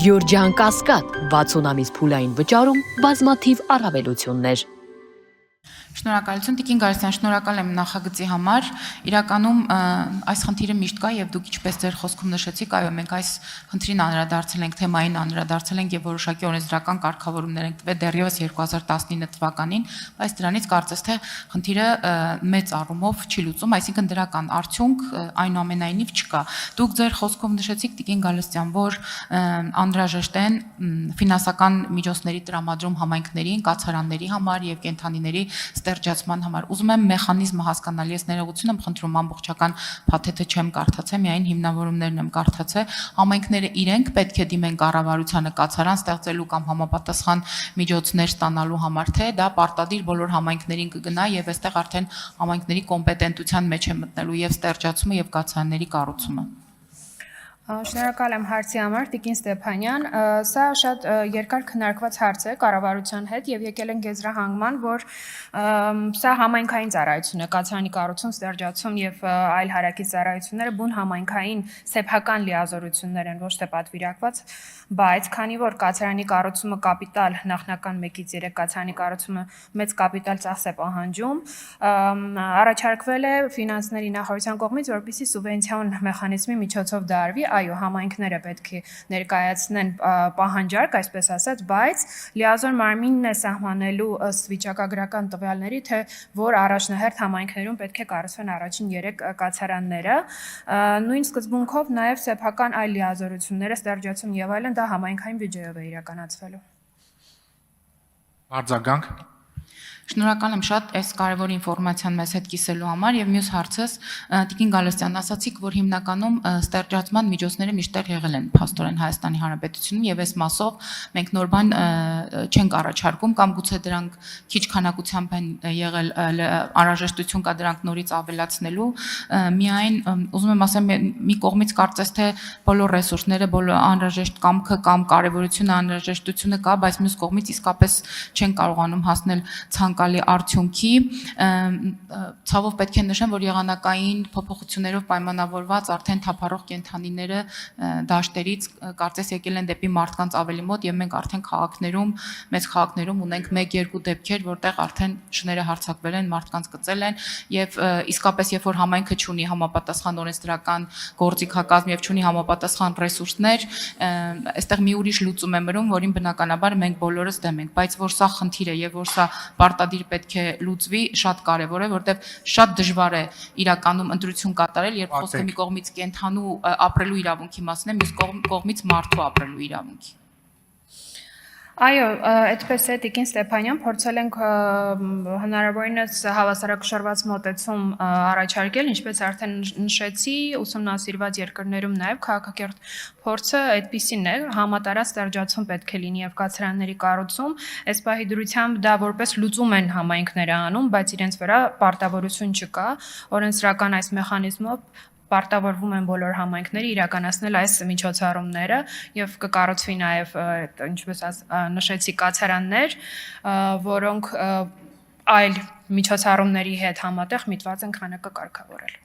Գյորջյան Կասկադ 60 ամիս փուլային վճարում բազմաթիվ առավելություններ։ Շնորհակալություն Տիկին Գարսյան, շնորհակալ եմ նախագծի համար։ Իրականում այս խնդիրը միշտ կա եւ դուք ինչպես ձեր խոսքում նշեցիք, այո, մենք այս խնդրին անդրադարձել ենք, թեմային անդրադարձել ենք եւ որոշակի օրենսդրական կարգավորումներ ենք տվել դեռևս 2019 թվականին, բայց դրանից կարծես թե խնդիրը մեծ առումով չի լուծում, այսինքն դրական արդյունք այնուամենայնիվ չկա։ Դուք ձեր խոսքով նշեցիք Տիկին Գալստյան, որ անհրաժեշտ են ֆինանսական միջոցների տրամադրում համայնքներին, կացարանների համար եւ կենթանիների ստեղծման համար։ Ուզում եմ մեխանիզմը հասկանալ, ես ներողություն եմ խնդրում, ամբողջական փաթեթը չեմ կարդացել, միայն հիմնավորումներն եմ կարդացել։ Համայնքները իրենք պետք է դիմեն կառավարությանը կացարան ստեղծելու կամ համապատասխան միջոցներ ստանալու համար, թե դա պարտադիր բոլոր համայնքներին կգնա եւ այստեղ արդեն համայնքների կոմպետենտության մեջ է մտնելու եւ ստեղծումը եւ կացարանների կառուցումը։ Շնորհակալ եմ հարցի համար, Տիկին Ստեփանյան, սա շատ երկար քննարկված հարց է կառավարության հետ եւ եկել ենք եզրահանգման, որ սա համայնքային ծառայություն է, կացարանի կառուցում, ստեղծում եւ այլ հարակից ծառայությունները բուն համայնքային սեփական լիազորություններ են, ոչ թե պատվիրակված, բայց քանի որ կացարանի կառուցումը կապիտալ նախնական 1-ից 3 կացարանի կառուցումը մեծ կապիտալ ծախս է պահանջում, առաջարկվել է ֆինանսների նախարարության կողմից, որպեսզի սուբվենցիոն մեխանիզմի միջոցով դա արվի, այո, համայնքները պետք է ներկայացնեն պահանջարկ, այսպես ասած, բայց լիազոր մարմինն է սահմանելու ըստ վիճակագրական տվյալների, թե որ առաջնահերթ համայնքներում պետք է կառուցվեն առաջին 3 կացարանները, նույն սկզբունքով նաև սեփական այլ լիազորությունները, ստեղծում եւ այլն դա համայնքային բյուջեով է իրականացվելու։ Արձագանք։ Շնորհակալ եմ շատ այս կարևոր ինֆորմացիան մեզ հետ կիսելու համար եւ մյուս հարցս Տիկին Գալստյան, ասացիք, որ հիմնականում ստեղծման միջոցները միշտ եղել են փաստորեն Հայաստանի Հանրապետությունում եւ այս մասով մենք նոր բան չենք առաջարկում կամ գուցե դրանք քիչ քանակությամբ են եղել անհրաժեշտություն կա դրանք նորից ավելացնելու, միայն ուզում եմ ասեմ մի կողմից կարծես թե բոլոր ռեսուրսները, բոլոր անհրաժեշտ կամքը կամ կարեւորությունը, անհրաժեշտությունը կա, բայց մյուս կողմից իսկապես չեն կարողանում հասնել ցանկալի արդյունքի, ցավով պետք է նշեմ, որ եղանակային փոփոխություններով պայմանավորված արդեն թափառող կենդանիները դաշտերից կարծես եկել են դեպի մարդկանց ավելի մոտ եւ մենք արդեն քաղաքներում, մեծ քաղաքներում ունենք 1-2 դեպքեր, որտեղ արդեն շները հարձակվել են, մարդկանց գծել են եւ իսկապես երբ որ համայնքը չունի համապատասխան օրենսդրական գործիքակազմ եւ չունի համապատասխան ռեսուրսներ, այստեղ մի ուրիշ լուծում է մրում, որին բնականաբար մենք բոլորս դեմ ենք, բայց որ սա խնդիր է եւ որ սա պարտադիր պետք է լուծվի, շատ կարևոր է, որտեղ շատ դժվար է իրականում ընտրություն կատարել, երբ խոսքը մի կողմից կենդանու ապրելու իրավունքի մասին է, մյուս կողմից մարդու ապրելու իրավունքի։ Այո, այդպես է Տիկին Ստեփանյան, փորձել ենք հնարավորինս հավասարակշռված մոտեցում առաջարկել, ինչպես արդեն նշեցի, ուսումնասիրված երկրներում նաև քաղաքակիրթ փորձը այդպիսին է, համատարած ստեղծում պետք է լինի եւ կացարանների կառուցում, այս պահի դրությամբ դա որպես լուծում են համայնքները անում, բայց իրենց վրա պարտավորություն չկա, օրենսդրական այս մեխանիզմով պարտավորվում են բոլոր համայնքները իրականացնել այս միջոցառումները եւ կկառուցվի նաեւ ինչպես նշեցի կացարաններ, որոնք այլ միջոցառումների հետ համատեղ միտված են քանակը կարգավորել։